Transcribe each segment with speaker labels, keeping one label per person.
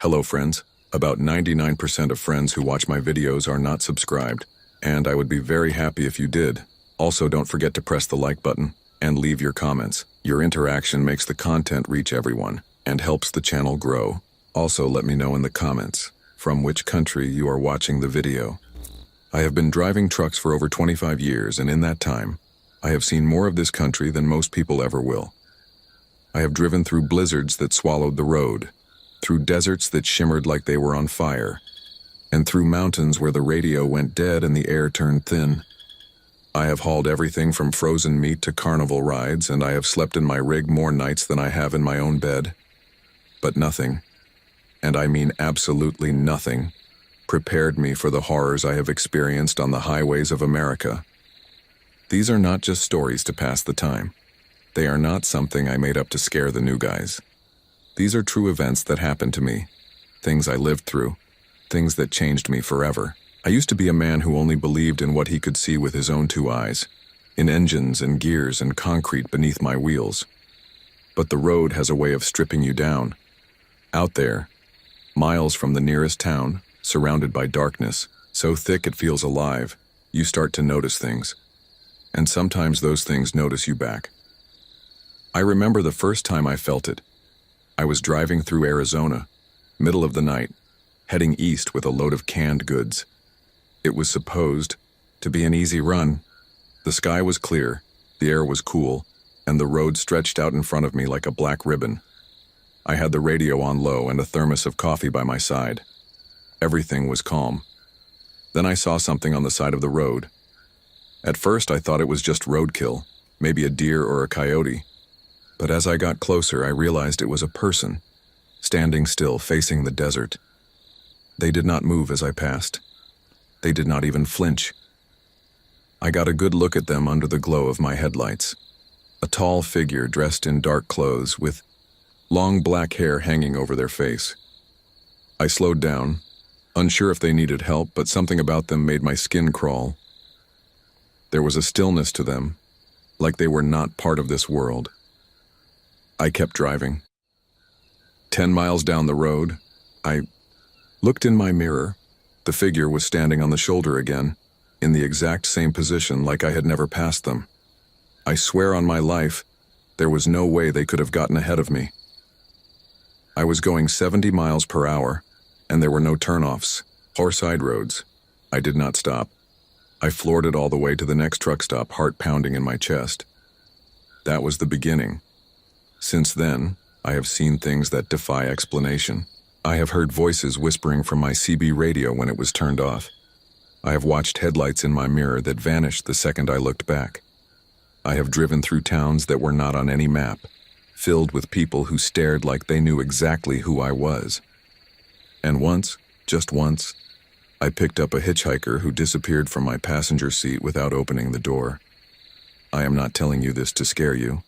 Speaker 1: Hello friends. About 99% of friends who watch my videos are not subscribed, and I would be very happy if you did. Also, don't forget to press the like button and leave your comments. Your interaction makes the content reach everyone and helps the channel grow. Also, let me know in the comments from which country you are watching the video. I have been driving trucks for over 25 years, and in that time, I have seen more of this country than most people ever will. I have driven through blizzards that swallowed the road, through deserts that shimmered like they were on fire, and through mountains where the radio went dead and the air turned thin. I have hauled everything from frozen meat to carnival rides, and I have slept in my rig more nights than I have in my own bed. But nothing, and I mean absolutely nothing, prepared me for the horrors I have experienced on the highways of America. These are not just stories to pass the time. They are not something I made up to scare the new guys. These are true events that happened to me, things I lived through, things that changed me forever. I used to be a man who only believed in what he could see with his own two eyes, in engines and gears and concrete beneath my wheels. But the road has a way of stripping you down. Out there, miles from the nearest town, surrounded by darkness, so thick it feels alive, you start to notice things. And sometimes those things notice you back. I remember the first time I felt it. I was driving through Arizona, middle of the night, heading east with a load of canned goods. It was supposed to be an easy run. The sky was clear, the air was cool, and the road stretched out in front of me like a black ribbon. I had the radio on low and a thermos of coffee by my side. Everything was calm. Then I saw something on the side of the road. At first I thought it was just roadkill, maybe a deer or a coyote. But as I got closer, I realized it was a person, standing still, facing the desert. They did not move as I passed. They did not even flinch. I got a good look at them under the glow of my headlights. A tall figure dressed in dark clothes with long black hair hanging over their face. I slowed down, unsure if they needed help, but something about them made my skin crawl. There was a stillness to them, like they were not part of this world. I kept driving. 10 miles down the road, I looked in my mirror. The figure was standing on the shoulder again, in the exact same position like I had never passed them. I swear on my life, there was no way they could have gotten ahead of me. I was going 70 miles per hour, and there were no turnoffs or side roads. I did not stop. I floored it all the way to the next truck stop, heart pounding in my chest. That was the beginning. Since then, I have seen things that defy explanation. I have heard voices whispering from my CB radio when it was turned off. I have watched headlights in my mirror that vanished the second I looked back. I have driven through towns that were not on any map, filled with people who stared like they knew exactly who I was. And once, just once, I picked up a hitchhiker who disappeared from my passenger seat without opening the door. I am not telling you this to scare you.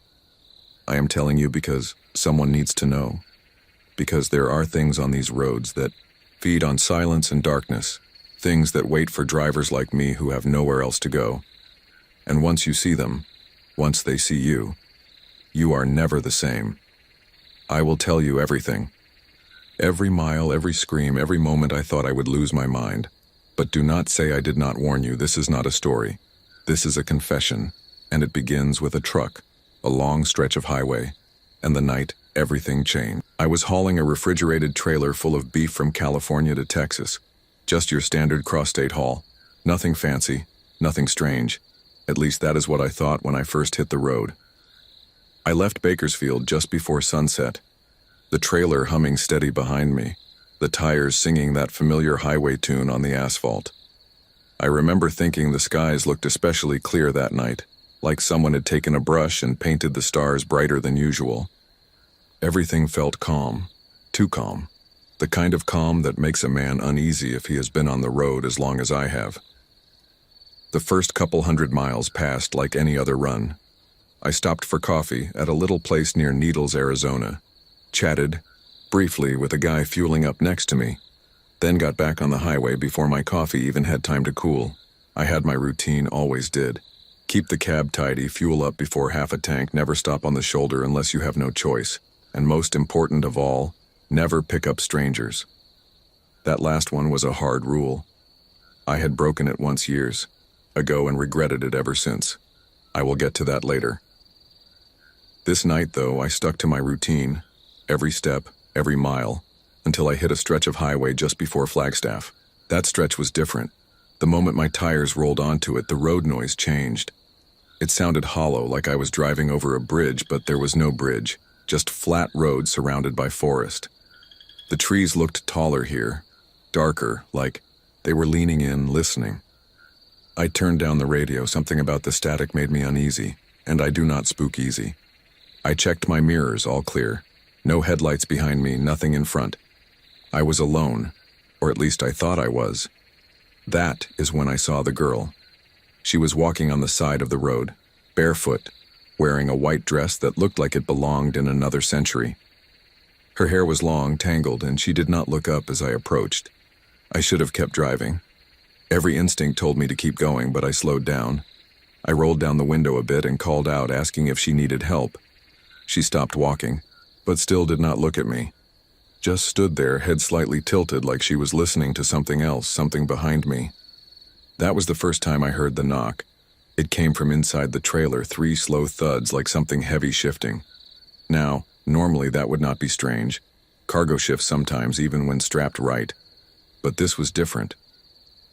Speaker 1: I am telling you because someone needs to know. Because there are things on these roads that feed on silence and darkness, things that wait for drivers like me who have nowhere else to go. And once you see them, once they see you, you are never the same. I will tell you everything. Every mile, every scream, every moment I thought I would lose my mind. But do not say I did not warn you. This is not a story. This is a confession, and it begins with a truck, a long stretch of highway, and the night everything changed. I was hauling a refrigerated trailer full of beef from California to Texas. Just your standard cross-state haul. Nothing fancy, nothing strange. At least that is what I thought when I first hit the road. I left Bakersfield just before sunset, the trailer humming steady behind me, the tires singing that familiar highway tune on the asphalt. I remember thinking the skies looked especially clear that night, like someone had taken a brush and painted the stars brighter than usual. Everything felt calm, too calm, the kind of calm that makes a man uneasy if he has been on the road as long as I have. The first couple 100 miles passed like any other run. I stopped for coffee at a little place near Needles, Arizona, chatted briefly with a guy fueling up next to me, then got back on the highway before my coffee even had time to cool. I had my routine, always did. Keep the cab tidy, fuel up before half a tank, never stop on the shoulder unless you have no choice. And most important of all, Never pick up strangers. That last one was a hard rule. I had broken it once years ago and regretted it ever since. I will get to that later. This night, though, I stuck to my routine, every step, every mile, until I hit a stretch of highway just before Flagstaff. That stretch was different. The moment my tires rolled onto it, the road noise changed. It sounded hollow, like I was driving over a bridge, but there was no bridge, just flat road surrounded by forest. The trees looked taller here, darker, like they were leaning in, listening. I turned down the radio. Something about the static made me uneasy, and I do not spook easy. I checked my mirrors, all clear. No headlights behind me, nothing in front. I was alone, or at least I thought I was. That is when I saw the girl. She was walking on the side of the road, barefoot, wearing a white dress that looked like it belonged in another century. Her hair was long, tangled, and she did not look up as I approached. I should have kept driving. Every instinct told me to keep going, but I slowed down. I rolled down the window a bit and called out, asking if she needed help. She stopped walking, but still did not look at me. Just stood there, head slightly tilted, like she was listening to something else, something behind me. That was the first time I heard the knock. It came from inside the trailer, 3 slow thuds, like something heavy shifting. Now, normally that would not be strange. Cargo shifts sometimes, even when strapped right. But this was different.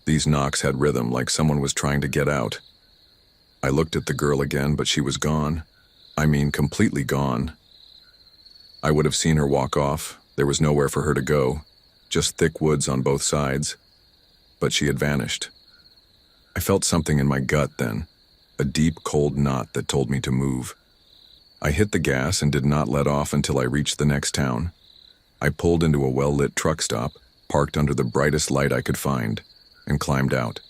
Speaker 1: These knocks had rhythm, like someone was trying to get out. I looked at the girl again, but she was gone. I mean, completely gone. I would have seen her walk off. There was nowhere for her to go, just thick woods on both sides. But she had vanished. I felt something in my gut then, a deep, cold knot that told me to move. I hit the gas and did not let off until I reached the next town. I pulled into a well-lit truck stop, parked under the brightest light I could find, and climbed out.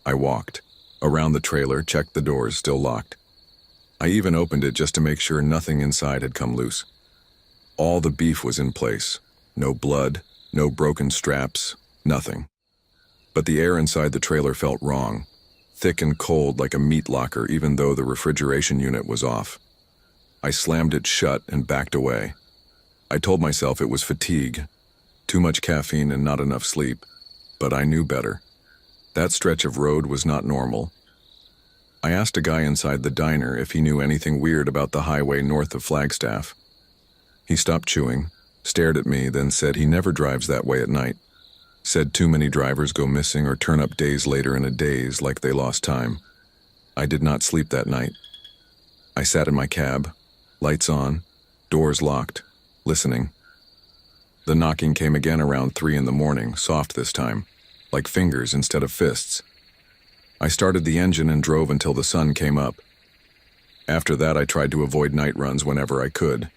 Speaker 1: I walked around the trailer, checked the doors, still locked. I even opened it just to make sure nothing inside had come loose. All the beef was in place. No blood, no broken straps, nothing. But the air inside the trailer felt wrong, thick and cold like a meat locker, even though the refrigeration unit was off. I slammed it shut and backed away. I told myself it was fatigue, too much caffeine and not enough sleep, but I knew better. That stretch of road was not normal. I asked a guy inside the diner if he knew anything weird about the highway north of Flagstaff. He stopped chewing, stared at me, then said he never drives that way at night. Said too many drivers go missing or turn up days later in a daze like they lost time. I did not sleep that night. I sat in my cab, lights on, doors locked, listening. The knocking came again around 3 in the morning, soft this time, like fingers instead of fists. I started the engine and drove until the sun came up. After that, I tried to avoid night runs whenever I could.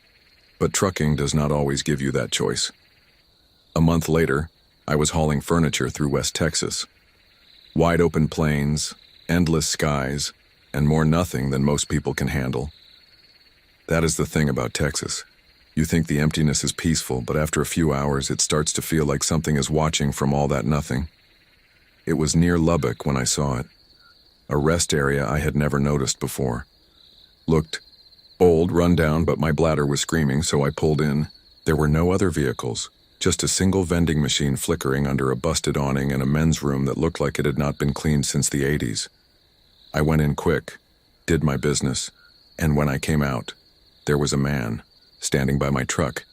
Speaker 1: But trucking does not always give you that choice. A month later, I was hauling furniture through West Texas. Wide open plains, endless skies, and more nothing than most people can handle. That is the thing about Texas. You think the emptiness is peaceful, but after a few hours it starts to feel like something is watching from all that nothing. It was near Lubbock when I saw it. A rest area I had never noticed before. Looked old, run down, but my bladder was screaming, so I pulled in. There were no other vehicles, just a single vending machine flickering under a busted awning and a men's room that looked like it had not been cleaned since the 80s. I went in quick, did my business, and when I came out, there was a man, standing by my truck.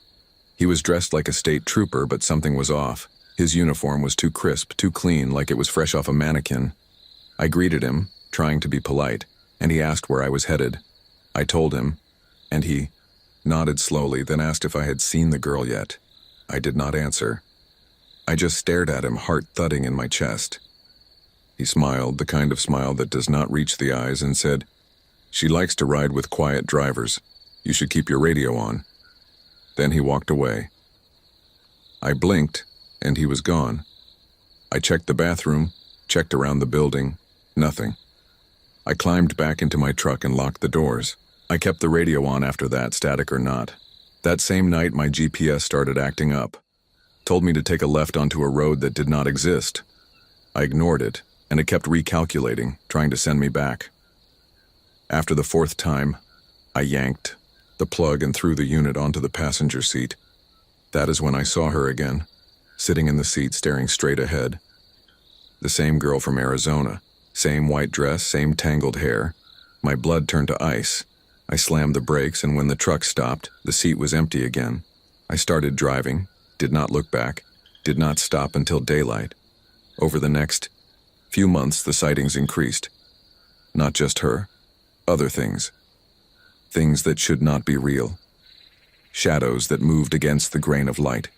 Speaker 1: He was dressed like a state trooper, but something was off. His uniform was too crisp, too clean, like it was fresh off a mannequin. I greeted him, trying to be polite, and he asked where I was headed. I told him, and he nodded slowly, then asked if I had seen the girl yet. I did not answer. I just stared at him, heart thudding in my chest. He smiled, the kind of smile that does not reach the eyes, and said, "She likes to ride with quiet drivers. You should keep your radio on." Then he walked away. I blinked, and he was gone. I checked the bathroom, checked around the building, nothing. I climbed back into my truck and locked the doors. I kept the radio on after that, static or not. That same night, my GPS started acting up. Told me to take a left onto a road that did not exist. I ignored it, and it kept recalculating, trying to send me back. After the 4th time, I yanked the plug and threw the unit onto the passenger seat. That is when I saw her again, sitting in the seat staring straight ahead. The same girl from Arizona, same white dress, same tangled hair. My blood turned to ice. I slammed the brakes, and when the truck stopped, the seat was empty again. I started driving, did not look back, did not stop until daylight. Over the next few months, the sightings increased. Not just her, other things. Things that should not be real. Shadows that moved against the grain of light.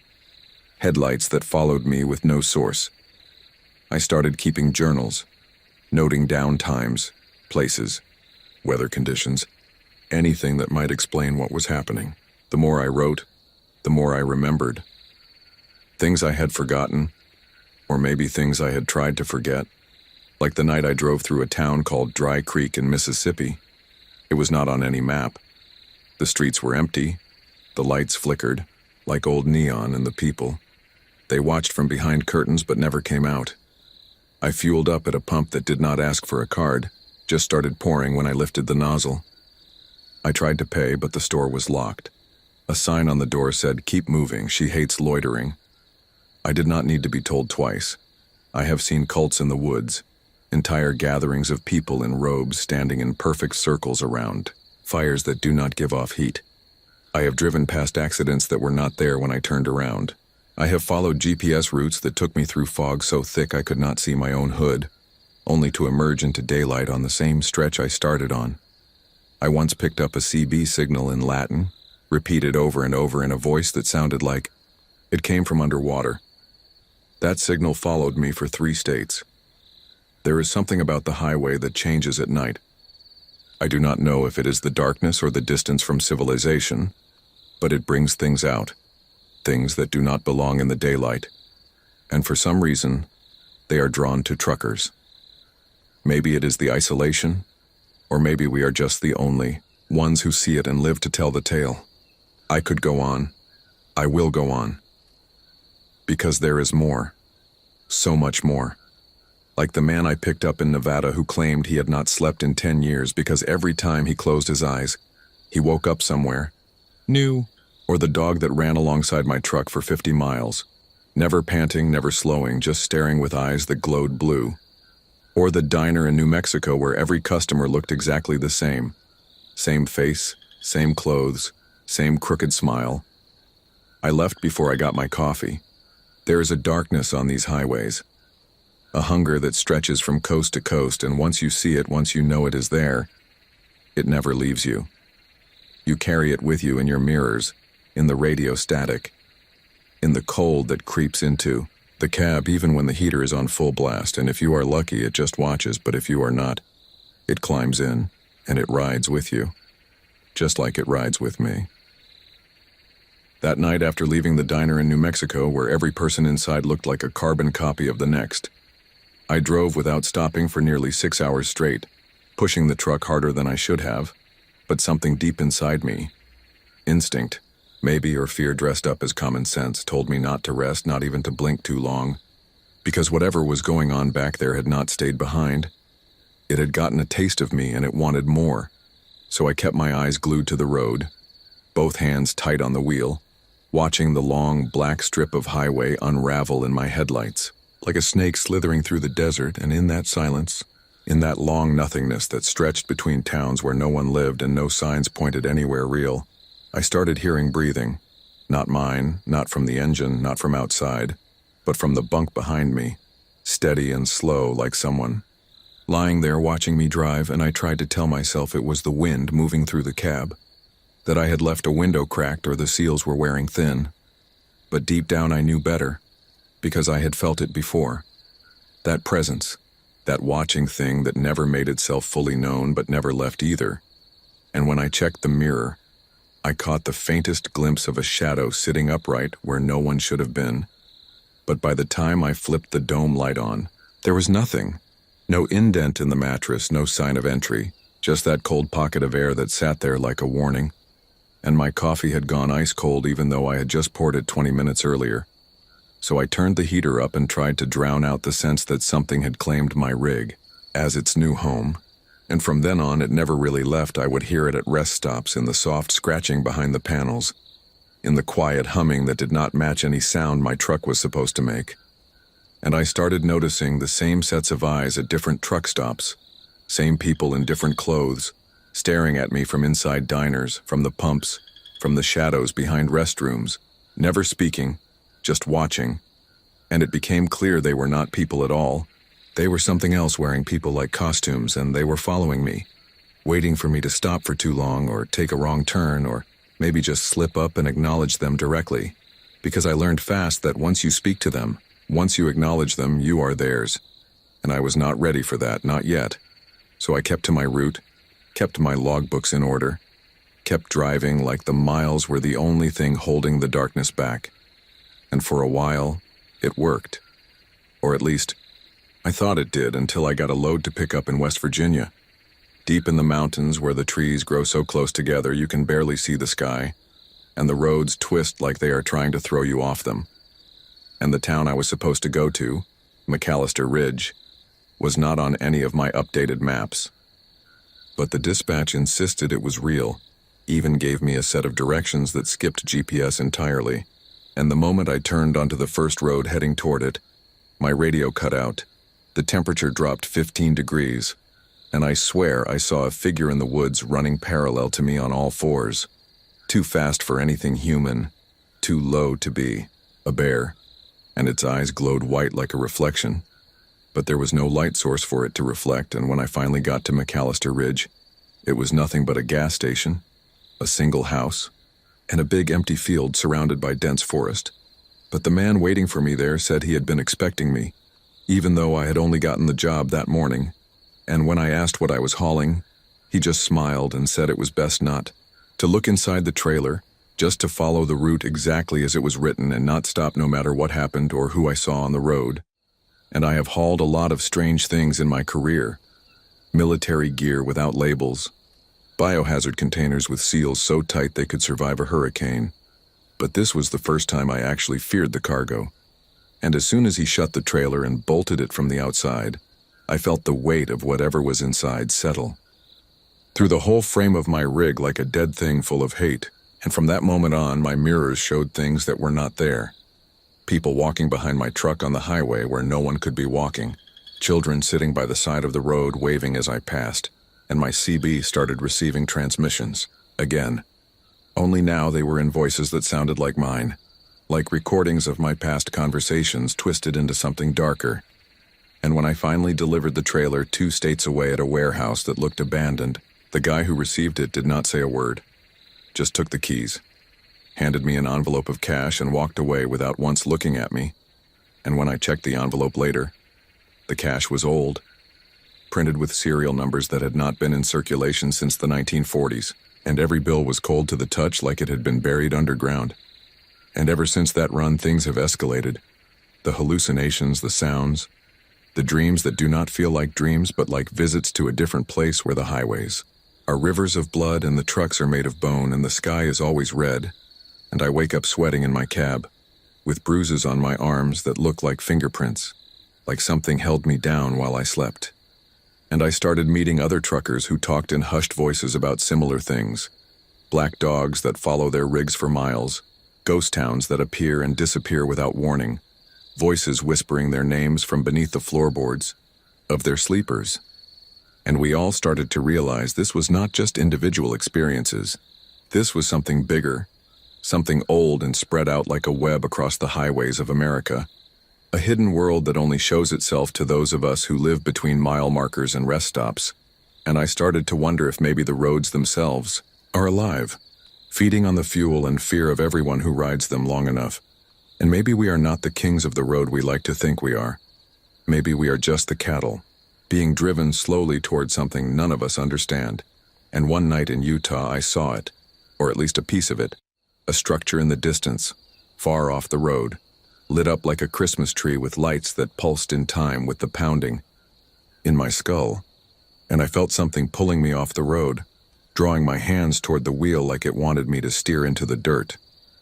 Speaker 1: Headlights that followed me with no source. I started keeping journals, noting down times, places, weather conditions, anything that might explain what was happening. The more I wrote, the more I remembered. Things I had forgotten, or maybe things I had tried to forget, like the night I drove through a town called Dry Creek in Mississippi. It was not on any map. The streets were empty, the lights flickered, like old neon, and the people. They watched from behind curtains but never came out. I fueled up at a pump that did not ask for a card, just started pouring when I lifted the nozzle. I tried to pay, but the store was locked. A sign on the door said, "Keep moving, she hates loitering." I did not need to be told twice. I have seen cults in the woods, entire gatherings of people in robes standing in perfect circles around, fires that do not give off heat. I have driven past accidents that were not there when I turned around. I have followed GPS routes that took me through fog so thick I could not see my own hood, only to emerge into daylight on the same stretch I started on. I once picked up a CB signal in Latin, repeated over and over in a voice that sounded like it came from underwater. That signal followed me for 3 states. There is something about the highway that changes at night. I do not know if it is the darkness or the distance from civilization, but it brings things out, things that do not belong in the daylight, and for some reason, they are drawn to truckers. Maybe it is the isolation, or maybe we are just the only ones who see it and live to tell the tale. I could go on. I will go on. Because there is more. So much more. Like the man I picked up in Nevada who claimed he had not slept in 10 years because every time he closed his eyes, he woke up somewhere new. Or the dog that ran alongside my truck for 50 miles, never panting, never slowing, just staring with eyes that glowed blue. Or the diner in New Mexico where every customer looked exactly the same. Same face, same clothes, same crooked smile. I left before I got my coffee. There is a darkness on these highways. A hunger that stretches from coast to coast, and once you see it, once you know it is there, it never leaves you. You carry it with you in your mirrors, in the radio static, in the cold that creeps into the cab even when the heater is on full blast, and if you are lucky it just watches, but if you are not, it climbs in, and it rides with you, just like it rides with me. That night after leaving the diner in New Mexico, where every person inside looked like a carbon copy of the next, I drove without stopping for nearly 6 hours straight, pushing the truck harder than I should have, but something deep inside me, instinct, maybe, or fear dressed up as common sense, told me not to rest, not even to blink too long, because whatever was going on back there had not stayed behind. It had gotten a taste of me and it wanted more, so I kept my eyes glued to the road, both hands tight on the wheel, watching the long, black strip of highway unravel in my headlights, like a snake slithering through the desert. And in that silence, in that long nothingness that stretched between towns where no one lived and no signs pointed anywhere real, I started hearing breathing. Not mine, not from the engine, not from outside, but from the bunk behind me, steady and slow, like someone lying there watching me drive. And I tried to tell myself it was the wind moving through the cab, that I had left a window cracked or the seals were wearing thin. But deep down I knew better, because I had felt it before. That presence, that watching thing that never made itself fully known but never left either. And when I checked the mirror, I caught the faintest glimpse of a shadow sitting upright where no one should have been. But by the time I flipped the dome light on, there was nothing. No indent in the mattress, no sign of entry, just that cold pocket of air that sat there like a warning. And my coffee had gone ice cold even though I had just poured it 20 minutes earlier. So I turned the heater up and tried to drown out the sense that something had claimed my rig as its new home. And from then on, it never really left. I would hear it at rest stops, in the soft scratching behind the panels, in the quiet humming that did not match any sound my truck was supposed to make. And I started noticing the same sets of eyes at different truck stops, same people in different clothes, staring at me from inside diners, from the pumps, from the shadows behind restrooms, never speaking, just watching. And it became clear they were not people at all. They were something else wearing people-like costumes, and they were following me, waiting for me to stop for too long or take a wrong turn or maybe just slip up and acknowledge them directly. Because I learned fast that once you speak to them, once you acknowledge them, you are theirs. And I was not ready for that, not yet. So I kept to my route, kept my logbooks in order, kept driving like the miles were the only thing holding the darkness back. And for a while, it worked. Or at least, I thought it did until I got a load to pick up in West Virginia. Deep in the mountains where the trees grow so close together you can barely see the sky, and the roads twist like they are trying to throw you off them. And the town I was supposed to go to, McAllister Ridge, was not on any of my updated maps. But the dispatch insisted it was real, even gave me a set of directions that skipped GPS entirely, and the moment I turned onto the first road heading toward it, my radio cut out, the temperature dropped 15 degrees, and I swear I saw a figure in the woods running parallel to me on all fours, too fast for anything human, too low to be a bear, and its eyes glowed white like a reflection. But there was no light source for it to reflect, and when I finally got to McAllister Ridge, it was nothing but a gas station, a single house, and a big empty field surrounded by dense forest. But the man waiting for me there said he had been expecting me, even though I had only gotten the job that morning, and when I asked what I was hauling, he just smiled and said it was best not to look inside the trailer, just to follow the route exactly as it was written and not stop no matter what happened or who I saw on the road. And I have hauled a lot of strange things in my career. Military gear without labels, biohazard containers with seals so tight they could survive a hurricane. But this was the first time I actually feared the cargo. And as soon as he shut the trailer and bolted it from the outside, I felt the weight of whatever was inside settle through the whole frame of my rig like a dead thing full of hate, and from that moment on, my mirrors showed things that were not there. People walking behind my truck on the highway where no one could be walking, children sitting by the side of the road waving as I passed, and my CB started receiving transmissions, again. Only now they were in voices that sounded like mine, like recordings of my past conversations twisted into something darker. And when I finally delivered the trailer 2 states away at a warehouse that looked abandoned, the guy who received it did not say a word, just took the keys, handed me an envelope of cash and walked away without once looking at me. And when I checked the envelope later, the cash was old, printed with serial numbers that had not been in circulation since the 1940s, and every bill was cold to the touch like it had been buried underground. And ever since that run, things have escalated. The hallucinations, the sounds, the dreams that do not feel like dreams but like visits to a different place where the highways are rivers of blood and the trucks are made of bone and the sky is always red, and I wake up sweating in my cab, with bruises on my arms that look like fingerprints, like something held me down while I slept. And I started meeting other truckers who talked in hushed voices about similar things, black dogs that follow their rigs for miles, ghost towns that appear and disappear without warning, voices whispering their names from beneath the floorboards of their sleepers. And we all started to realize this was not just individual experiences. This was something bigger, something old and spread out like a web across the highways of America. A hidden world that only shows itself to those of us who live between mile markers and rest stops. And I started to wonder if maybe the roads themselves are alive, feeding on the fuel and fear of everyone who rides them long enough. And maybe we are not the kings of the road we like to think we are. Maybe we are just the cattle, being driven slowly toward something none of us understand. And one night in Utah I saw it, or at least a piece of it, a structure in the distance, far off the road, lit up like a Christmas tree with lights that pulsed in time with the pounding in my skull. And I felt something pulling me off the road, drawing my hands toward the wheel like it wanted me to steer into the dirt,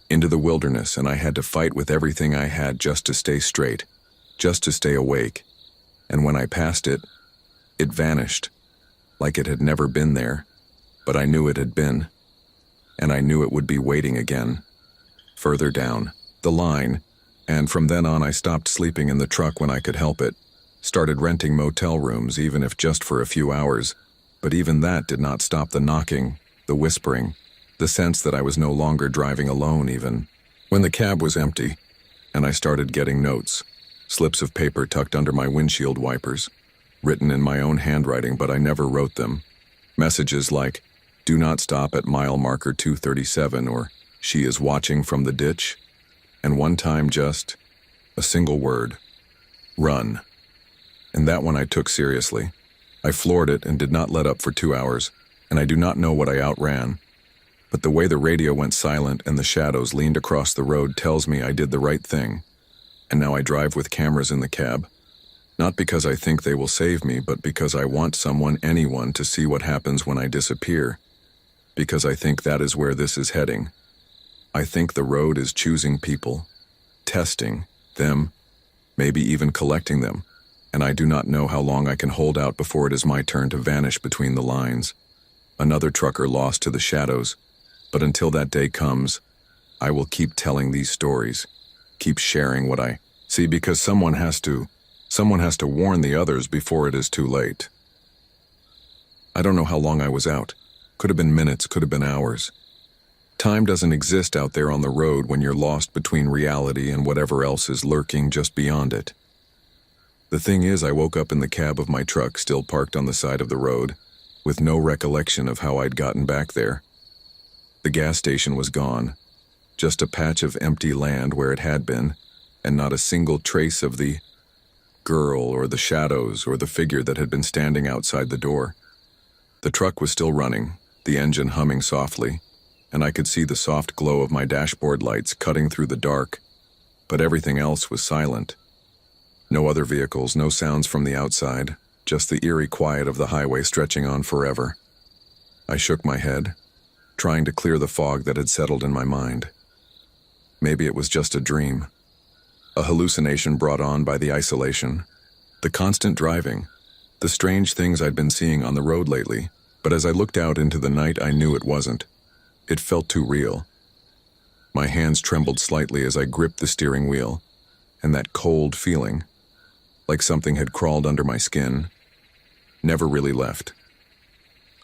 Speaker 1: into the wilderness, and I had to fight with everything I had just to stay straight, just to stay awake. And when I passed it, it vanished, like it had never been there, but I knew it had been, and I knew it would be waiting again. further down the line, and from then on I stopped sleeping in the truck when I could help it, started renting motel rooms even if just for a few hours, but even that did not stop the knocking, the whispering, the sense that I was no longer driving alone even. When the cab was empty, and I started getting notes, slips of paper tucked under my windshield wipers, written in my own handwriting but I never wrote them, messages like, "Do not stop at mile marker 237," or "She is watching from the ditch," and one time just a single word, "Run." And that one I took seriously. I floored it and did not let up for 2 hours, and I do not know what I outran. But the way the radio went silent and the shadows leaned across the road tells me I did the right thing. And now I drive with cameras in the cab. Not because I think they will save me, but because I want someone, anyone, to see what happens when I disappear. Because I think that is where this is heading. I think the road is choosing people, testing them, maybe even collecting them. And I do not know how long I can hold out before it is my turn to vanish between the lines. Another trucker lost to the shadows, but until that day comes, I will keep telling these stories, keep sharing what I see, because someone has to warn the others before it is too late. I don't know how long I was out. Could have been minutes, could have been hours. Time doesn't exist out there on the road when you're lost between reality and whatever else is lurking just beyond it. The thing is, I woke up in the cab of my truck still parked on the side of the road, with no recollection of how I'd gotten back there. The gas station was gone, just a patch of empty land where it had been, and not a single trace of the girl or the shadows or the figure that had been standing outside the door. The truck was still running, the engine humming softly, and I could see the soft glow of my dashboard lights cutting through the dark, but everything else was silent. No other vehicles, no sounds from the outside, just the eerie quiet of the highway stretching on forever. I shook my head, trying to clear the fog that had settled in my mind. Maybe it was just a dream, a hallucination brought on by the isolation, the constant driving, the strange things I'd been seeing on the road lately, but as I looked out into the night I knew it wasn't. It felt too real. My hands trembled slightly as I gripped the steering wheel, and that cold feeling, like something had crawled under my skin, never really left.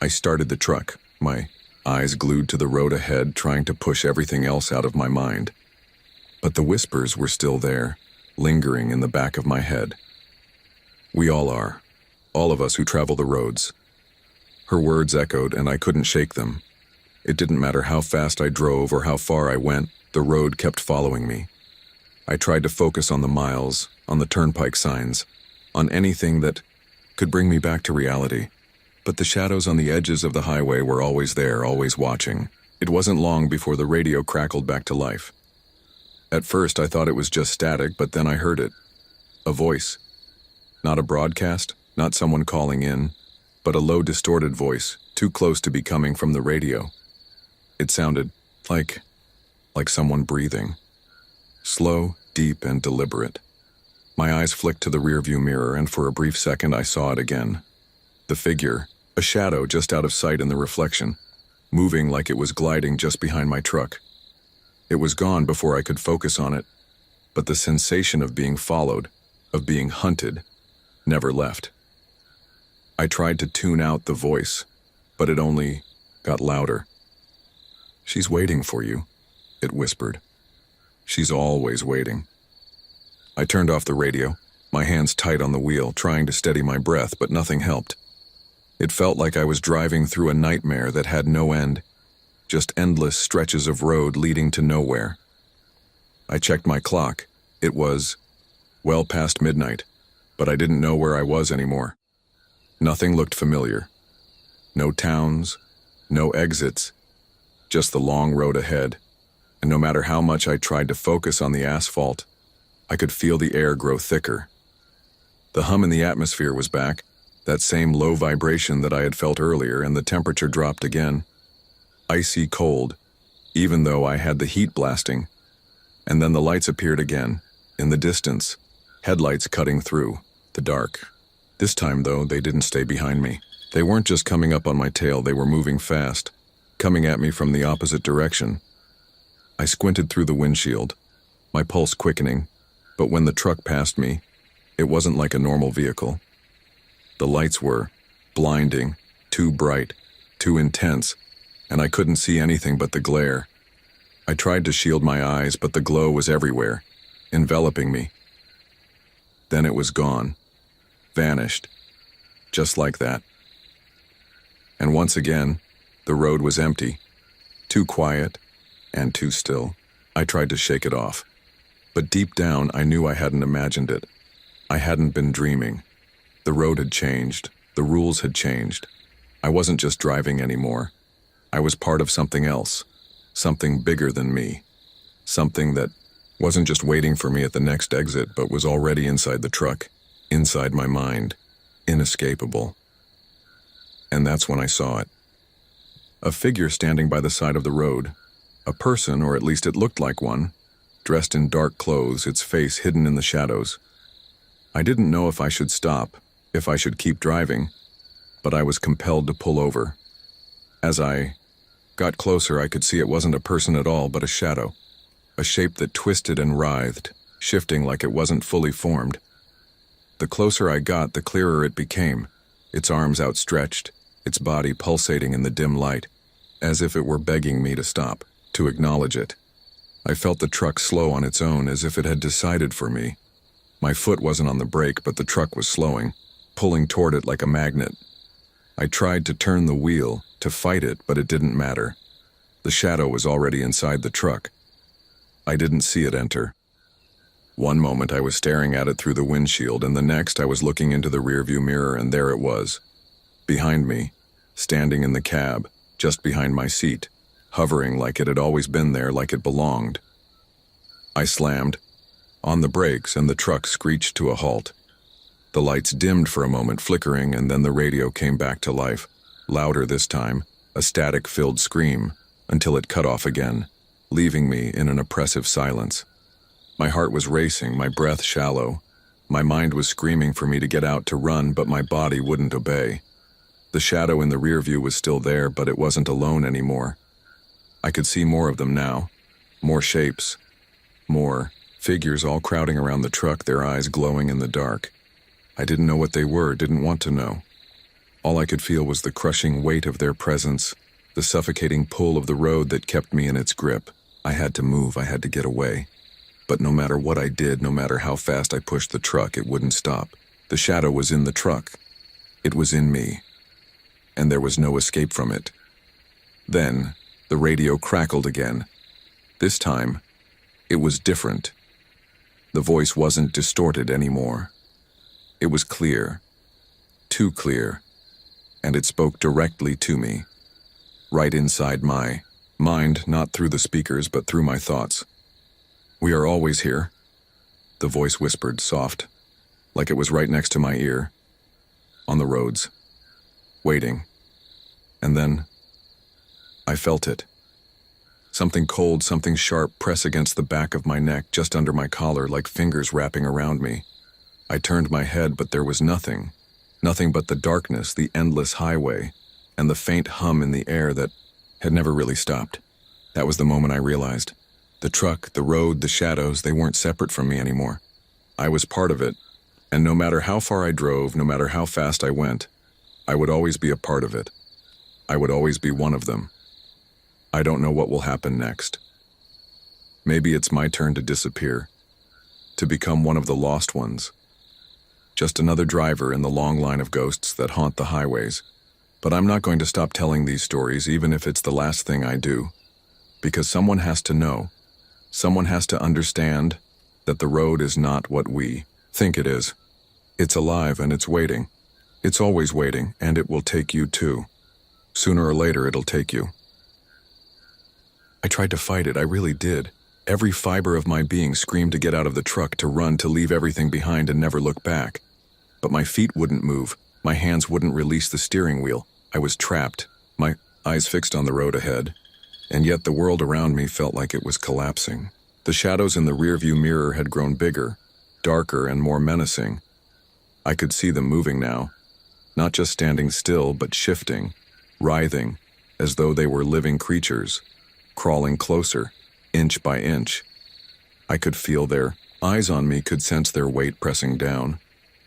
Speaker 1: I started the truck, my eyes glued to the road ahead, trying to push everything else out of my mind. But the whispers were still there, lingering in the back of my head. We all are, all of us who travel the roads. Her words echoed, and I couldn't shake them. It didn't matter how fast I drove or how far I went, the road kept following me. I tried to focus on the miles, on the turnpike signs, on anything that could bring me back to reality. But the shadows on the edges of the highway were always there, always watching. It wasn't long before the radio crackled back to life. At first I thought it was just static, but then I heard it. A voice. Not a broadcast, not someone calling in, but a low distorted voice, too close to be coming from the radio. It sounded like someone breathing. Slow, deep, and deliberate. My eyes flicked to the rearview mirror, and for a brief second I saw it again. The figure, a shadow just out of sight in the reflection, moving like it was gliding just behind my truck. It was gone before I could focus on it, but the sensation of being followed, of being hunted, never left. I tried to tune out the voice, but it only got louder. "She's waiting for you," it whispered. "She's always waiting." I turned off the radio, my hands tight on the wheel, trying to steady my breath, but nothing helped. It felt like I was driving through a nightmare that had no end, just endless stretches of road leading to nowhere. I checked my clock. It was well past midnight, but I didn't know where I was anymore. Nothing looked familiar. No towns, no exits, just the long road ahead. And no matter how much I tried to focus on the asphalt, I could feel the air grow thicker. The hum in the atmosphere was back, that same low vibration that I had felt earlier, and the temperature dropped again. Icy cold, even though I had the heat blasting. And then the lights appeared again, in the distance, headlights cutting through the dark. This time, though, they didn't stay behind me. They weren't just coming up on my tail, they were moving fast, coming at me from the opposite direction. I squinted through the windshield, my pulse quickening, but when the truck passed me, it wasn't like a normal vehicle. The lights were blinding, too bright, too intense, and I couldn't see anything but the glare. I tried to shield my eyes, but the glow was everywhere, enveloping me. Then it was gone, vanished, just like that. And once again, the road was empty, too quiet and too still. I tried to shake it off, but deep down I knew I hadn't imagined it. I hadn't been dreaming. The road had changed, the rules had changed. I wasn't just driving anymore. I was part of something else, something bigger than me, something that wasn't just waiting for me at the next exit, but was already inside the truck, inside my mind, inescapable. And that's when I saw it. A figure standing by the side of the road, a person, or at least it looked like one, dressed in dark clothes, its face hidden in the shadows. I didn't know if I should stop, if I should keep driving, but I was compelled to pull over. As I got closer, I could see it wasn't a person at all, but a shadow, a shape that twisted and writhed, shifting like it wasn't fully formed. The closer I got, the clearer it became, its arms outstretched, its body pulsating in the dim light, as if it were begging me to stop, to acknowledge it. I felt the truck slow on its own, as if it had decided for me. My foot wasn't on the brake, but the truck was slowing, pulling toward it like a magnet. I tried to turn the wheel, to fight it, but it didn't matter. The shadow was already inside the truck. I didn't see it enter. One moment I was staring at it through the windshield, and the next I was looking into the rearview mirror, and there it was. Behind me, standing in the cab, just behind my seat, hovering like it had always been there, like it belonged. I slammed on the brakes, and the truck screeched to a halt. The lights dimmed for a moment, flickering, and then the radio came back to life, louder this time, a static-filled scream, until it cut off again, leaving me in an oppressive silence. My heart was racing, my breath shallow. My mind was screaming for me to get out, to run, but my body wouldn't obey. The shadow in the rear view was still there, but it wasn't alone anymore. I could see more of them now, more shapes, more figures all crowding around the truck, their eyes glowing in the dark. I didn't know what they were, didn't want to know. All I could feel was the crushing weight of their presence, the suffocating pull of the road that kept me in its grip. I had to move, I had to get away. But no matter what I did, no matter how fast I pushed the truck, it wouldn't stop. The shadow was in the truck. It was in me. And there was no escape from it. Then, the radio crackled again. This time, it was different. The voice wasn't distorted anymore. It was clear, too clear, and it spoke directly to me, right inside my mind, not through the speakers, but through my thoughts. "We are always here," the voice whispered, soft, like it was right next to my ear, on the roads, waiting. And then, I felt it. Something cold, something sharp press against the back of my neck, just under my collar, like fingers wrapping around me. I turned my head, but there was nothing. Nothing but the darkness, the endless highway, and the faint hum in the air that had never really stopped. That was the moment I realized. The truck, the road, the shadows, they weren't separate from me anymore. I was part of it, and no matter how far I drove, no matter how fast I went, I would always be a part of it. I would always be one of them. I don't know what will happen next. Maybe it's my turn to disappear, to become one of the lost ones. Just another driver in the long line of ghosts that haunt the highways. But I'm not going to stop telling these stories, even if it's the last thing I do. Because someone has to know. Someone has to understand that the road is not what we think it is. It's alive and it's waiting. It's always waiting, and it will take you too. Sooner or later, it'll take you. I tried to fight it, I really did. Every fiber of my being screamed to get out of the truck, to run, to leave everything behind and never look back. But my feet wouldn't move. My hands wouldn't release the steering wheel. I was trapped, my eyes fixed on the road ahead. And yet the world around me felt like it was collapsing. The shadows in the rearview mirror had grown bigger, darker, and more menacing. I could see them moving now, not just standing still, but shifting, writhing, as though they were living creatures, crawling closer, inch by inch. I could feel their eyes on me, could sense their weight pressing down,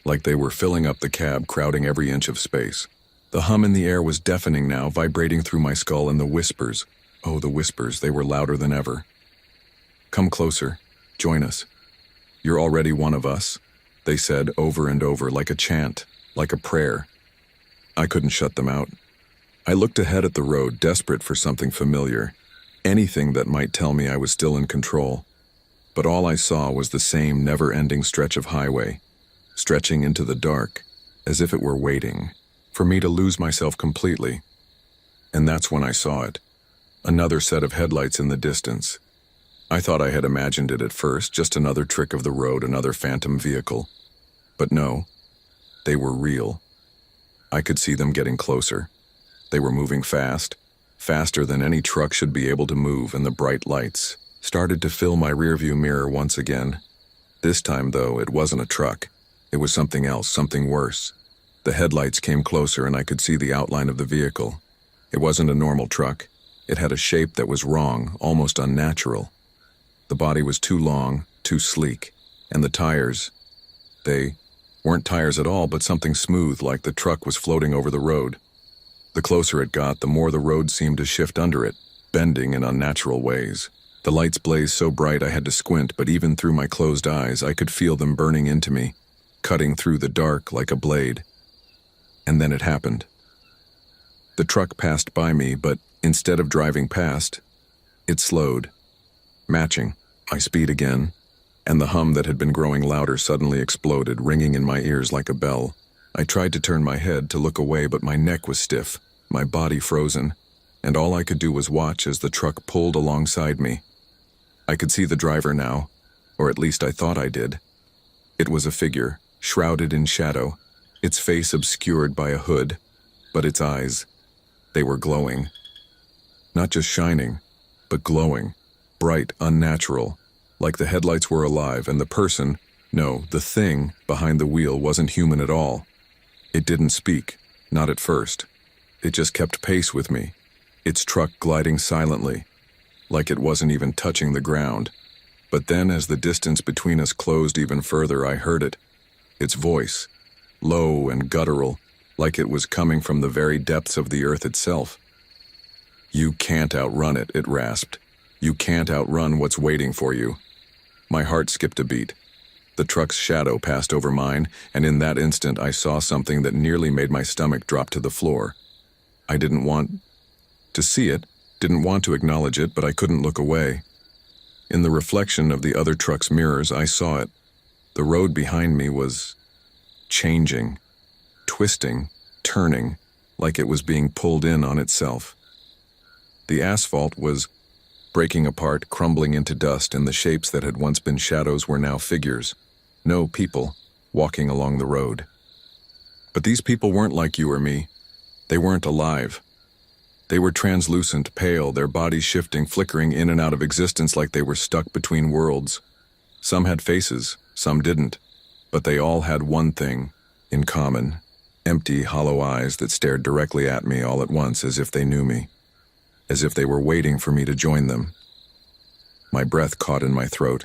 Speaker 1: like they were filling up the cab, crowding every inch of space. The hum in the air was deafening now, vibrating through my skull, and the whispers, oh, the whispers, they were louder than ever. Come closer, join us. You're already one of us, they said over and over, like a chant, like a prayer. I couldn't shut them out. I looked ahead at the road, desperate for something familiar, anything that might tell me I was still in control. But all I saw was the same never-ending stretch of highway, stretching into the dark, as if it were waiting for me to lose myself completely. And that's when I saw it. Another set of headlights in the distance. I thought I had imagined it at first, just another trick of the road, another phantom vehicle. But no, they were real. I could see them getting closer. They were moving fast, faster than any truck should be able to move, and the bright lights started to fill my rearview mirror once again. This time, though, it wasn't a truck. It was something else, something worse. The headlights came closer, and I could see the outline of the vehicle. It wasn't a normal truck. It had a shape that was wrong, almost unnatural. The body was too long, too sleek, and the tires, they weren't tires at all, but something smooth, like the truck was floating over the road. The closer it got, the more the road seemed to shift under it, bending in unnatural ways. The lights blazed so bright I had to squint, but even through my closed eyes, I could feel them burning into me, cutting through the dark like a blade. And then it happened. The truck passed by me, but instead of driving past, it slowed, matching my speed again, and the hum that had been growing louder suddenly exploded, ringing in my ears like a bell. I tried to turn my head to look away, but my neck was stiff, my body frozen, and all I could do was watch as the truck pulled alongside me. I could see the driver now, or at least I thought I did. It was a figure, shrouded in shadow, its face obscured by a hood, but its eyes, they were glowing. Not just shining, but glowing, bright, unnatural, like the headlights were alive, and the person, no, the thing behind the wheel wasn't human at all. It didn't speak, not at first. It just kept pace with me, its truck gliding silently, like it wasn't even touching the ground. But then, as the distance between us closed even further, I heard it, its voice, low and guttural, like it was coming from the very depths of the earth itself. You can't outrun it, it rasped. You can't outrun what's waiting for you. My heart skipped a beat. The truck's shadow passed over mine, and in that instant I saw something that nearly made my stomach drop to the floor. I didn't want to see it, didn't want to acknowledge it, but I couldn't look away. In the reflection of the other truck's mirrors, I saw it. The road behind me was changing, twisting, turning, like it was being pulled in on itself. The asphalt was breaking apart, crumbling into dust, and the shapes that had once been shadows were now figures. No people walking along the road. But these people weren't like you or me. They weren't alive. They were translucent, pale, their bodies shifting, flickering in and out of existence like they were stuck between worlds. Some had faces, some didn't, but they all had one thing in common: empty, hollow eyes that stared directly at me all at once, as if they knew me, as if they were waiting for me to join them. My breath caught in my throat,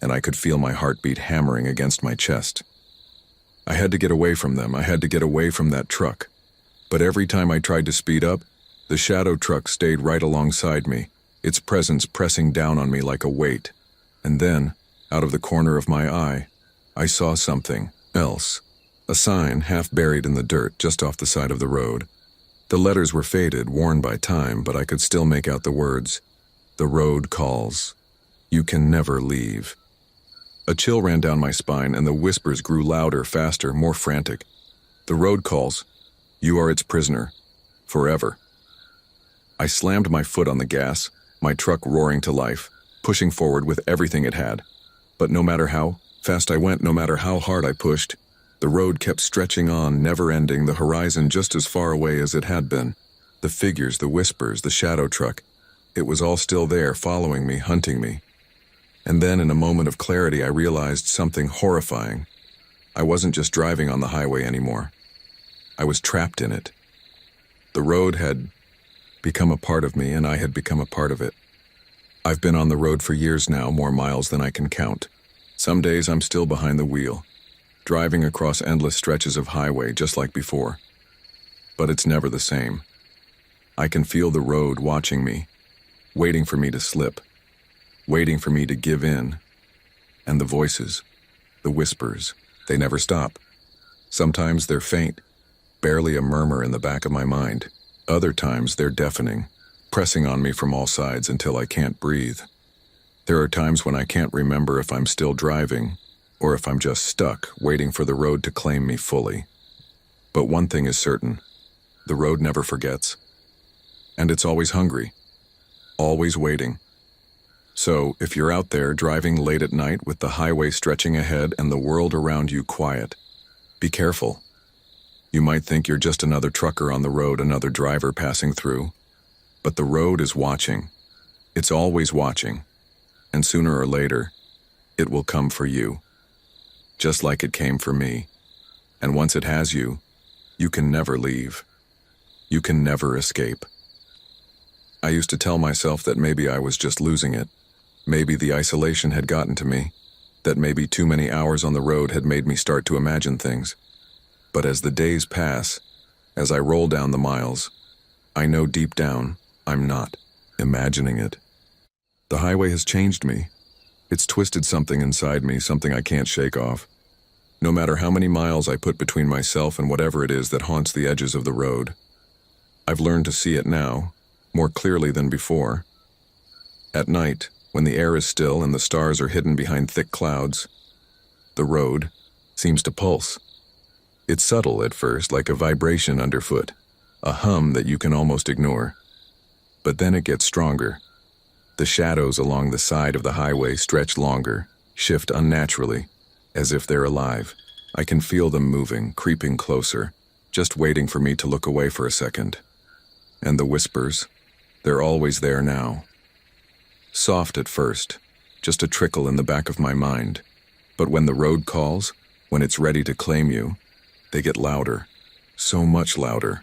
Speaker 1: and I could feel my heartbeat hammering against my chest. I had to get away from them. I had to get away from that truck. But every time I tried to speed up, the shadow truck stayed right alongside me, its presence pressing down on me like a weight. And then, out of the corner of my eye, I saw something else. A sign half buried in the dirt just off the side of the road. The letters were faded, worn by time, but I could still make out the words. The road calls. You can never leave. A chill ran down my spine, and the whispers grew louder, faster, more frantic. The road calls. You are its prisoner. Forever. I slammed my foot on the gas, my truck roaring to life, pushing forward with everything it had. But no matter how fast I went, no matter how hard I pushed, the road kept stretching on, never ending, the horizon just as far away as it had been. The figures, the whispers, the shadow truck, it was all still there, following me, hunting me. And then, in a moment of clarity, I realized something horrifying. I wasn't just driving on the highway anymore. I was trapped in it. The road had become a part of me, and I had become a part of it. I've been on the road for years now, more miles than I can count. Some days I'm still behind the wheel, driving across endless stretches of highway just like before. But it's never the same. I can feel the road watching me, waiting for me to slip, waiting for me to give in. And the voices, the whispers, they never stop. Sometimes they're faint, barely a murmur in the back of my mind. Other times they're deafening, pressing on me from all sides until I can't breathe. There are times when I can't remember if I'm still driving or if I'm just stuck, waiting for the road to claim me fully. But one thing is certain, the road never forgets. And it's always hungry, always waiting. So, if you're out there driving late at night with the highway stretching ahead and the world around you quiet, be careful. You might think you're just another trucker on the road, another driver passing through. But the road is watching. It's always watching. And sooner or later, it will come for you. Just like it came for me. And once it has you, you can never leave. You can never escape. I used to tell myself that maybe I was just losing it. Maybe the isolation had gotten to me. That maybe too many hours on the road had made me start to imagine things. But as the days pass, as I roll down the miles, I know deep down I'm not imagining it. The highway has changed me. It's twisted something inside me, something I can't shake off. No matter how many miles I put between myself and whatever it is that haunts the edges of the road, I've learned to see it now, more clearly than before. At night, when the air is still and the stars are hidden behind thick clouds, the road seems to pulse. It's subtle at first, like a vibration underfoot, a hum that you can almost ignore. But then it gets stronger. The shadows along the side of the highway stretch longer, shift unnaturally, as if they're alive. I can feel them moving, creeping closer, just waiting for me to look away for a second. And the whispers, they're always there now. Soft at first, just a trickle in the back of my mind. But when the road calls, when it's ready to claim you, they get louder, so much louder.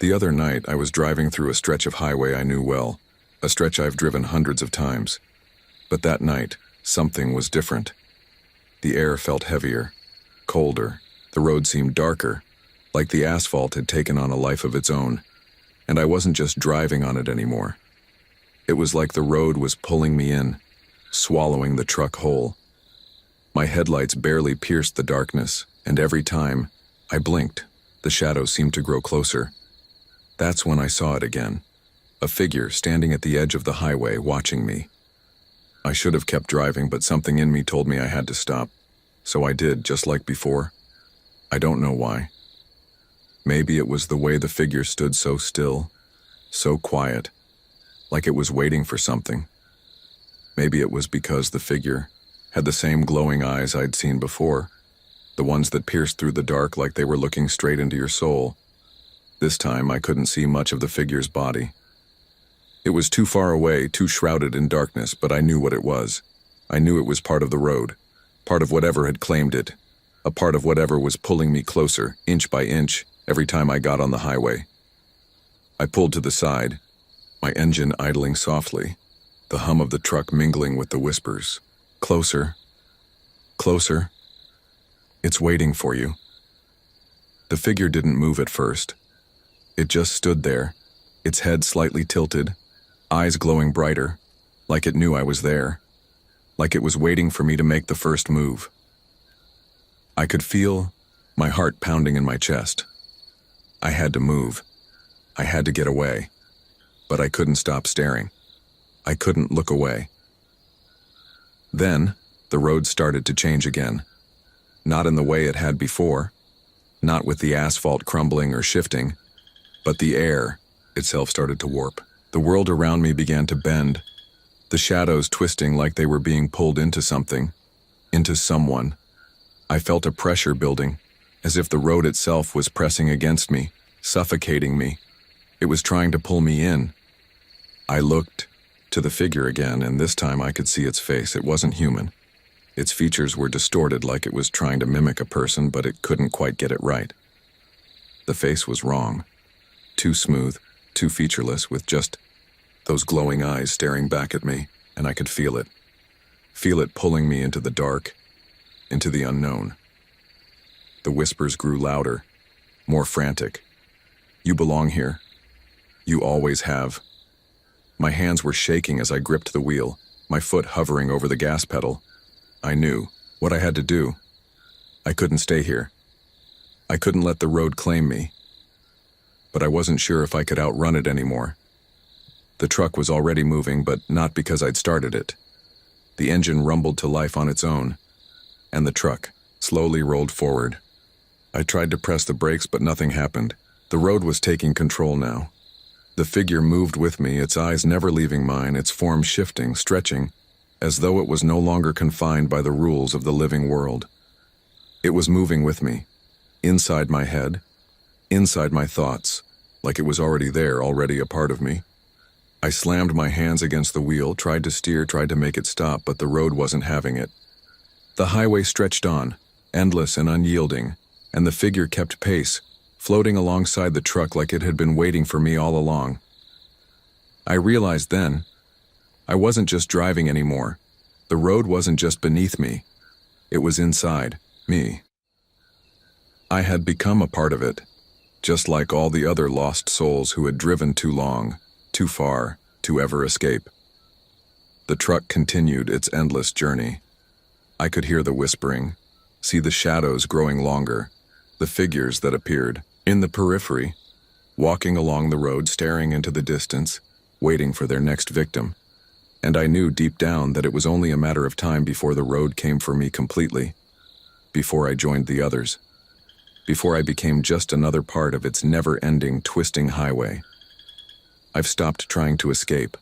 Speaker 1: The other night, I was driving through a stretch of highway I knew well, a stretch I've driven hundreds of times. But that night, something was different. The air felt heavier, colder. The road seemed darker, like the asphalt had taken on a life of its own. And I wasn't just driving on it anymore. It was like the road was pulling me in, swallowing the truck whole. My headlights barely pierced the darkness, and every time I blinked, the shadows seemed to grow closer. That's when I saw it again, a figure standing at the edge of the highway watching me. I should have kept driving, but something in me told me I had to stop. So I did, just like before. I don't know why. Maybe it was the way the figure stood so still, so quiet, like it was waiting for something. Maybe it was because the figure had the same glowing eyes I'd seen before, the ones that pierced through the dark like they were looking straight into your soul. This time I couldn't see much of the figure's body. It was too far away, too shrouded in darkness, but I knew what it was. I knew it was part of the road, part of whatever had claimed it, a part of whatever was pulling me closer, inch by inch, every time I got on the highway. I pulled to the side, my engine idling softly, the hum of the truck mingling with the whispers. Closer, closer. It's waiting for you. The figure didn't move at first. It just stood there, its head slightly tilted, eyes glowing brighter, like it knew I was there, like it was waiting for me to make the first move. I could feel my heart pounding in my chest. I had to move. I had to get away. But I couldn't stop staring. I couldn't look away. Then, the road started to change again. Not in the way it had before, not with the asphalt crumbling or shifting, but the air itself started to warp. The world around me began to bend, the shadows twisting like they were being pulled into something, into someone. I felt a pressure building, as if the road itself was pressing against me, suffocating me. It was trying to pull me in. I looked to the figure again, and this time I could see its face. It wasn't human. Its features were distorted like it was trying to mimic a person, but it couldn't quite get it right. The face was wrong. Too smooth, too featureless, with just those glowing eyes staring back at me, and I could feel it. Feel it pulling me into the dark, into the unknown. The whispers grew louder, more frantic. You belong here. You always have. My hands were shaking as I gripped the wheel, my foot hovering over the gas pedal. I knew what I had to do. I couldn't stay here. I couldn't let the road claim me. But I wasn't sure if I could outrun it anymore. The truck was already moving, but not because I'd started it. The engine rumbled to life on its own, and the truck slowly rolled forward. I tried to press the brakes, but nothing happened. The road was taking control now. The figure moved with me, its eyes never leaving mine, its form shifting, stretching, as though it was no longer confined by the rules of the living world. It was moving with me, inside my head, inside my thoughts, like it was already there, already a part of me. I slammed my hands against the wheel, tried to steer, tried to make it stop, but the road wasn't having it. The highway stretched on, endless and unyielding, and the figure kept pace, floating alongside the truck like it had been waiting for me all along. I realized then, I wasn't just driving anymore. The road wasn't just beneath me. It was inside me. I had become a part of it, just like all the other lost souls who had driven too long, too far, to ever escape. The truck continued its endless journey. I could hear the whispering, see the shadows growing longer, the figures that appeared in the periphery, walking along the road, staring into the distance, waiting for their next victim. And I knew deep down that it was only a matter of time before the road came for me completely, before I joined the others, before I became just another part of its never-ending, twisting highway. I've stopped trying to escape.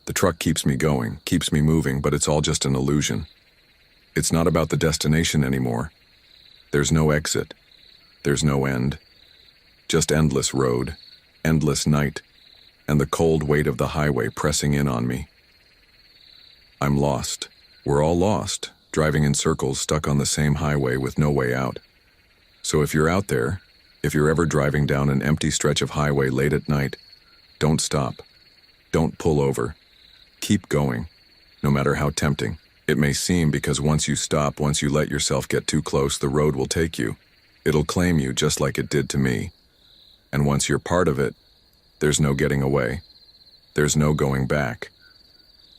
Speaker 1: The truck keeps me going, keeps me moving, but it's all just an illusion. It's not about the destination anymore. There's no exit. There's no end. Just endless road, endless night, and the cold weight of the highway pressing in on me. I'm lost. We're all lost, driving in circles, stuck on the same highway with no way out. So if you're out there, if you're ever driving down an empty stretch of highway late at night, don't stop. Don't pull over. Keep going, no matter how tempting it may seem, because once you stop, once you let yourself get too close, the road will take you. It'll claim you just like it did to me. And once you're part of it, there's no getting away. There's no going back.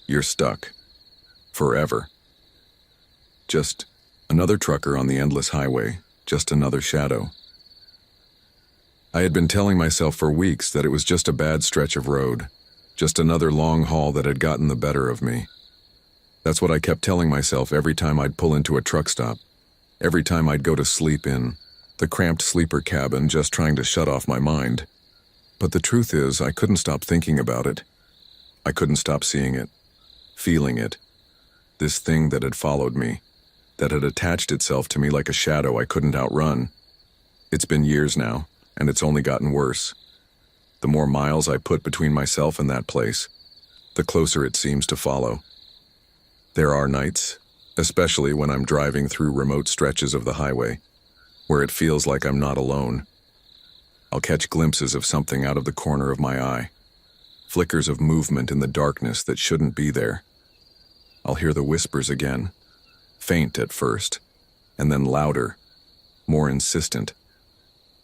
Speaker 1: You're stuck. Forever. Just another trucker on the endless highway, just another shadow. I had been telling myself for weeks that it was just a bad stretch of road, just another long haul that had gotten the better of me. That's what I kept telling myself every time I'd pull into a truck stop, every time I'd go to sleep in the cramped sleeper cabin, just trying to shut off my mind. But the truth is, I couldn't stop thinking about it. I couldn't stop seeing it, feeling it. This thing that had followed me, that had attached itself to me like a shadow I couldn't outrun. It's been years now, and it's only gotten worse. The more miles I put between myself and that place, the closer it seems to follow. There are nights, especially when I'm driving through remote stretches of the highway, where it feels like I'm not alone. I'll catch glimpses of something out of the corner of my eye, flickers of movement in the darkness that shouldn't be there. I'll hear the whispers again, faint at first, and then louder, more insistent,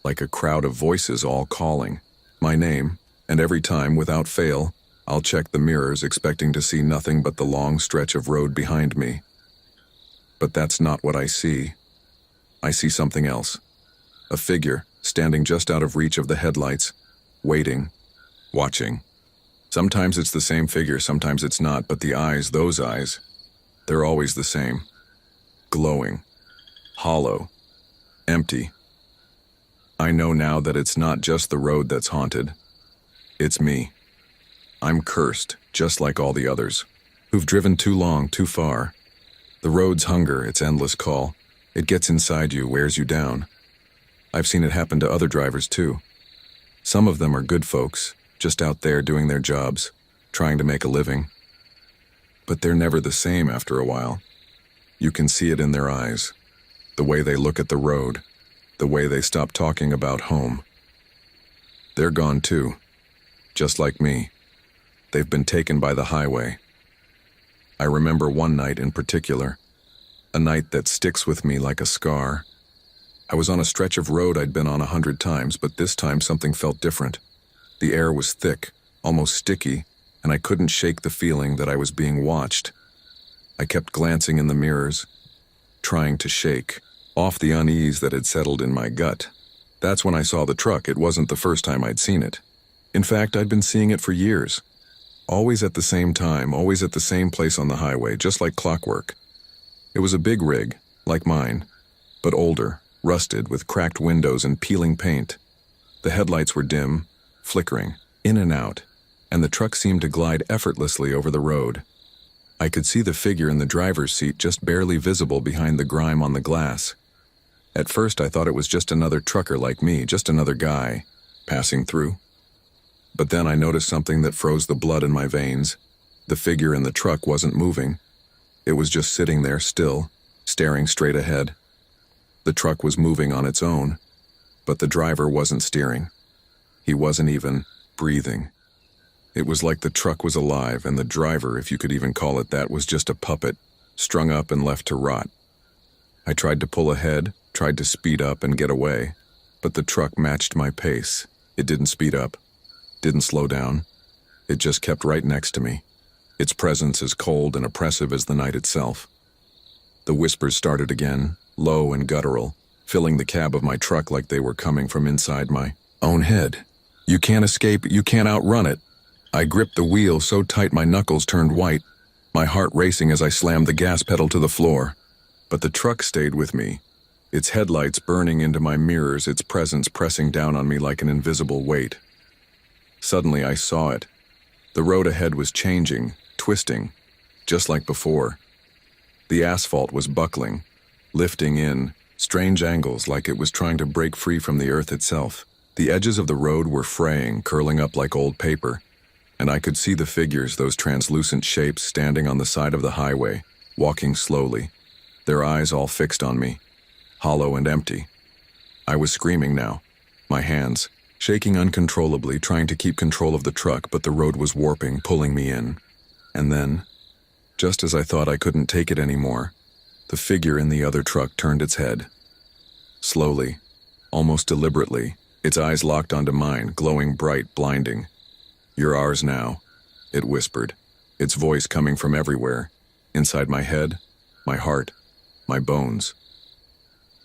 Speaker 1: like a crowd of voices all calling my name, and every time, without fail, I'll check the mirrors expecting to see nothing but the long stretch of road behind me. But that's not what I see. I see something else. A figure standing just out of reach of the headlights, waiting, watching. Sometimes it's the same figure, sometimes it's not, but the eyes, those eyes, they're always the same. Glowing, hollow, empty. I know now that it's not just the road that's haunted. It's me. I'm cursed, just like all the others, who've driven too long, too far. The road's hunger, its endless call. It gets inside you, wears you down. I've seen it happen to other drivers too. Some of them are good folks, just out there doing their jobs, trying to make a living. But they're never the same after a while. You can see it in their eyes, the way they look at the road, the way they stop talking about home. They're gone too, just like me. They've been taken by the highway. I remember one night in particular, a night that sticks with me like a scar. I was on a stretch of road I'd been on 100 times, but this time something felt different. The air was thick, almost sticky, and I couldn't shake the feeling that I was being watched. I kept glancing in the mirrors, trying to shake off the unease that had settled in my gut. That's when I saw the truck. It wasn't the first time I'd seen it. In fact, I'd been seeing it for years. Always at the same time, always at the same place on the highway, just like clockwork. It was a big rig, like mine, but older, rusted, with cracked windows and peeling paint. The headlights were dim, flickering, in and out, and the truck seemed to glide effortlessly over the road. I could see the figure in the driver's seat just barely visible behind the grime on the glass. At first I thought it was just another trucker like me, just another guy, passing through. But then I noticed something that froze the blood in my veins. The figure in the truck wasn't moving. It was just sitting there still, staring straight ahead. The truck was moving on its own, but the driver wasn't steering. He wasn't even breathing. It was like the truck was alive, and the driver, if you could even call it that, was just a puppet, strung up and left to rot. I tried to pull ahead, tried to speed up and get away, but the truck matched my pace. It didn't speed up, didn't slow down. It just kept right next to me, its presence as cold and oppressive as the night itself. The whispers started again, low and guttural, filling the cab of my truck like they were coming from inside my own head. You can't escape it, you can't outrun it. I gripped the wheel so tight my knuckles turned white, my heart racing as I slammed the gas pedal to the floor. But the truck stayed with me, its headlights burning into my mirrors, its presence pressing down on me like an invisible weight. Suddenly I saw it. The road ahead was changing, twisting, just like before. The asphalt was buckling, lifting in, strange angles like it was trying to break free from the earth itself. The edges of the road were fraying, curling up like old paper, and I could see the figures, those translucent shapes standing on the side of the highway, walking slowly, their eyes all fixed on me, hollow and empty. I was screaming now, my hands shaking uncontrollably, trying to keep control of the truck, but the road was warping, pulling me in. And then, just as I thought I couldn't take it anymore, the figure in the other truck turned its head. Slowly, almost deliberately, its eyes locked onto mine, glowing bright, blinding. "You're ours now," it whispered, its voice coming from everywhere, inside my head, my heart, my bones.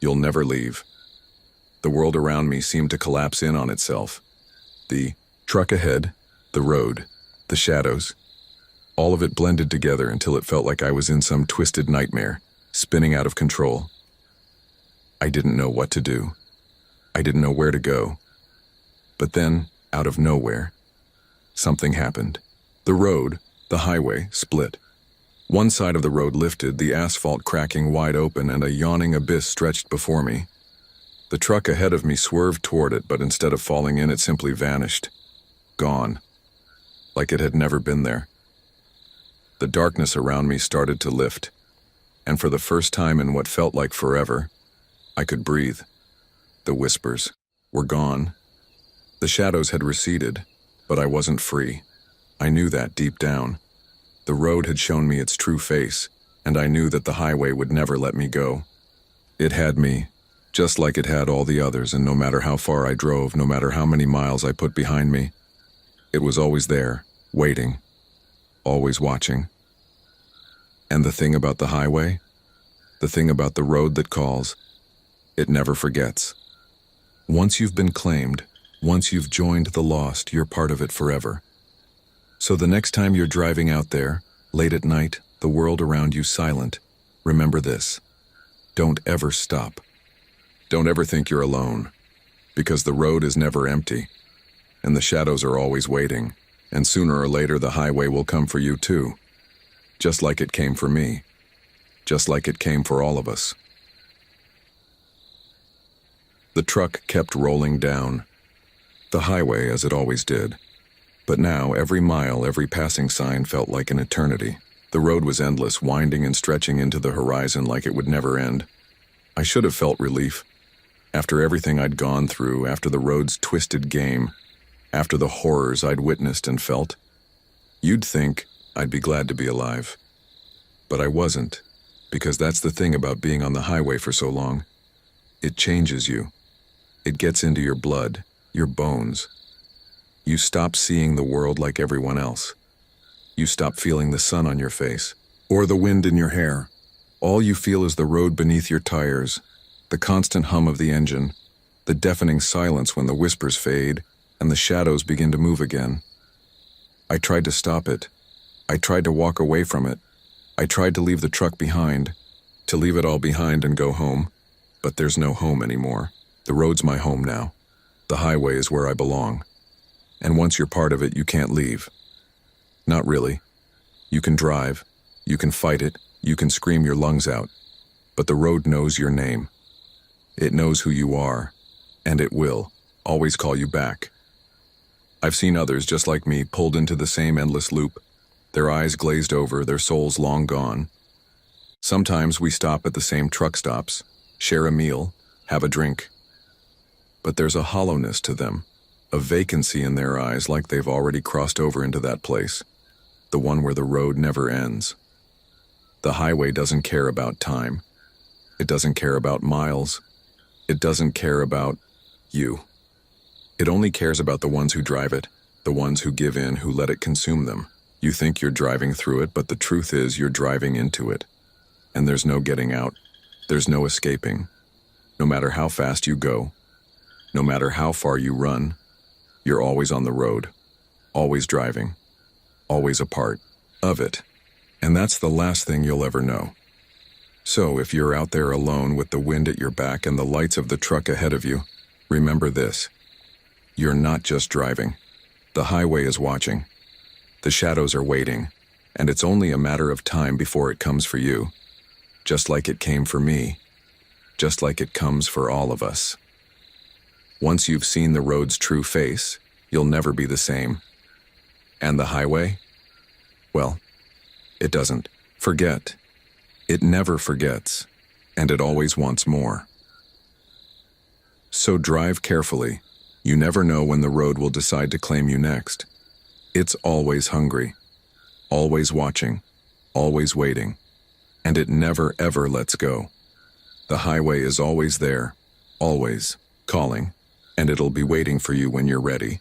Speaker 1: "You'll never leave." The world around me seemed to collapse in on itself. The truck ahead, the road, the shadows, all of it blended together until it felt like I was in some twisted nightmare, spinning out of control. I didn't know what to do. I didn't know where to go. But then, out of nowhere, something happened. The road, the highway, split. One side of the road lifted, the asphalt cracking wide open, and a yawning abyss stretched before me. The truck ahead of me swerved toward it, but instead of falling in, it simply vanished. Gone. Like it had never been there. The darkness around me started to lift, and for the first time in what felt like forever, I could breathe. The whispers were gone. The shadows had receded, but I wasn't free. I knew that deep down. The road had shown me its true face, and I knew that the highway would never let me go. It had me, just like it had all the others, and no matter how far I drove, no matter how many miles I put behind me, it was always there, waiting, always watching. And the thing about the highway, the thing about the road that calls, it never forgets. Once you've been claimed, once you've joined the lost, you're part of it forever. So the next time you're driving out there, late at night, the world around you silent, remember this. Don't ever stop. Don't ever think you're alone, because the road is never empty, and the shadows are always waiting, and sooner or later the highway will come for you too, just like it came for me, just like it came for all of us. The truck kept rolling down, the highway as it always did, but now every mile, every passing sign felt like an eternity. The road was endless, winding and stretching into the horizon like it would never end. I should have felt relief. After everything I'd gone through, after the road's twisted game, after the horrors I'd witnessed and felt, You'd think I'd be glad to be alive. But I wasn't, because that's the thing about being on the highway for so long. It changes you. It gets into your blood, your bones. You stop seeing the world like everyone else. You stop feeling the sun on your face, or the wind in your hair. All you feel is the road beneath your tires, the constant hum of the engine, the deafening silence when the whispers fade and the shadows begin to move again. I tried to stop it. I tried to walk away from it. I tried to leave the truck behind, to leave it all behind and go home. But there's no home anymore. The road's my home now. The highway is where I belong. And once you're part of it, you can't leave. Not really. You can drive, you can fight it, you can scream your lungs out. But the road knows your name. It knows who you are, and it will always call you back. I've seen others just like me pulled into the same endless loop, their eyes glazed over, their souls long gone. Sometimes we stop at the same truck stops, share a meal, have a drink. But there's a hollowness to them, a vacancy in their eyes like they've already crossed over into that place, the one where the road never ends. The highway doesn't care about time. It doesn't care about miles. It doesn't care about you. It only cares about the ones who drive it, the ones who give in, who let it consume them. You think you're driving through it, but the truth is you're driving into it. And there's no getting out. There's no escaping. No matter how fast you go, no matter how far you run, you're always on the road, always driving, always a part of it. And that's the last thing you'll ever know. So if you're out there alone with the wind at your back and the lights of the truck ahead of you, remember this. You're not just driving. The highway is watching. The shadows are waiting, and it's only a matter of time before it comes for you. Just like it came for me. Just like it comes for all of us. Once you've seen the road's true face, you'll never be the same. And the highway? Well, it doesn't forget. It never forgets, and it always wants more. So drive carefully. You never know when the road will decide to claim you next. It's always hungry, always watching, always waiting, and it never ever lets go. The highway is always there, always calling, and it'll be waiting for you when you're ready.